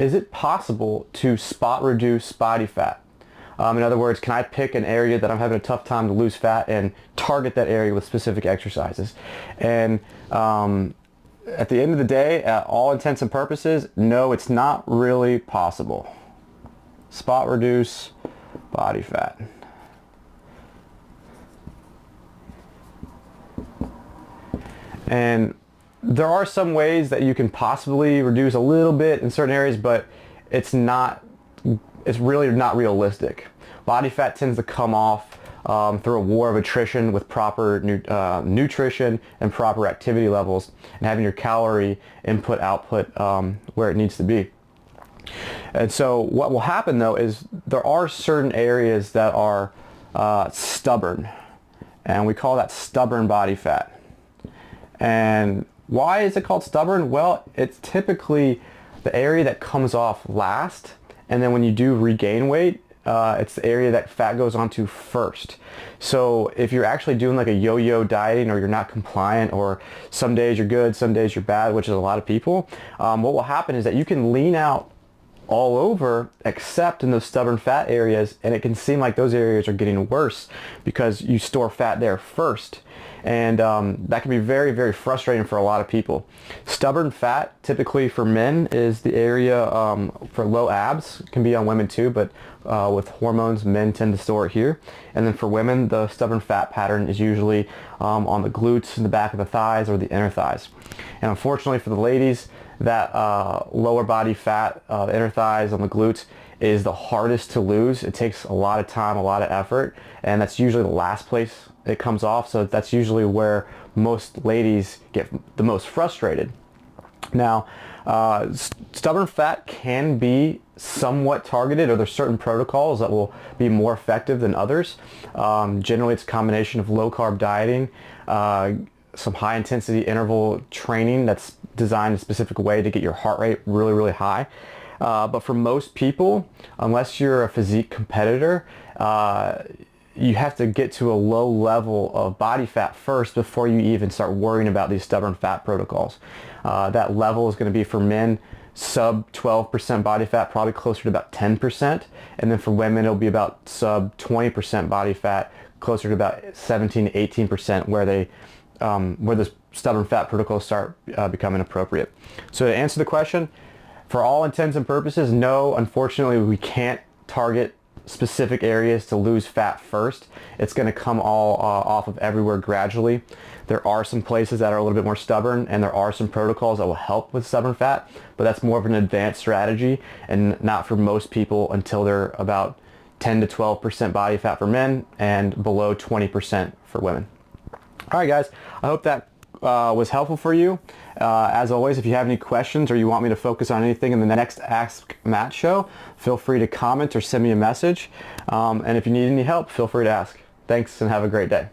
is it possible to spot reduce body fat? In other words, can I pick an area that I'm having a tough time to lose fat and target that area with specific exercises? And at the end of the day, at all intents and purposes, no, it's not really possible. Spot reduce body fat. And there are some ways that you can possibly reduce a little bit in certain areas, but it's really not realistic. Body fat tends to come off through a war of attrition with proper nutrition and proper activity levels, and having your calorie input output where it needs to be. And so what will happen though is there are certain areas that are stubborn, and we call that stubborn body fat. And why is it called stubborn? Well, it's typically the area that comes off last, and then when you do regain weight, it's the area that fat goes onto first. So if you're actually doing like a yo-yo dieting, or you're not compliant, or some days you're good, some days you're bad, which is a lot of people, what will happen is that you can lean out all over except in those stubborn fat areas, and it can seem like those areas are getting worse because you store fat there first. And that can be very, very frustrating for a lot of people. Stubborn fat, typically for men, is the area for low abs. It can be on women too, but with hormones, men tend to store it here. And then for women, the stubborn fat pattern is usually on the glutes, in the back of the thighs, or the inner thighs. And unfortunately for the ladies, that lower body fat, inner thighs, on the glutes, is the hardest to lose. It takes a lot of time, a lot of effort, and that's usually the last place it comes off. So that's usually where most ladies get the most frustrated. Now, stubborn fat can be somewhat targeted, or there's certain protocols that will be more effective than others. Generally, it's a combination of low-carb dieting, some high-intensity interval training that's designed a specific way to get your heart rate really, really high. But for most people, unless you're a physique competitor, you have to get to a low level of body fat first before you even start worrying about these stubborn fat protocols. That level is going to be for men sub 12% body fat, probably closer to about 10%. And then for women, it'll be about sub 20% body fat, closer to about 17 to 18%, where the stubborn fat protocols start becoming appropriate. So to answer the question, for all intents and purposes, no, unfortunately, we can't target specific areas to lose fat first. It's going to come all off of everywhere gradually. There are some places that are a little bit more stubborn, and there are some protocols that will help with stubborn fat, but that's more of an advanced strategy and not for most people until they're about 10 to 12% body fat for men and below 20% for women. All right, guys, I hope that was helpful for you. As always, if you have any questions or you want me to focus on anything in the next Ask Matt show, feel free to comment or send me a message. And if you need any help, feel free to ask. Thanks, and have a great day.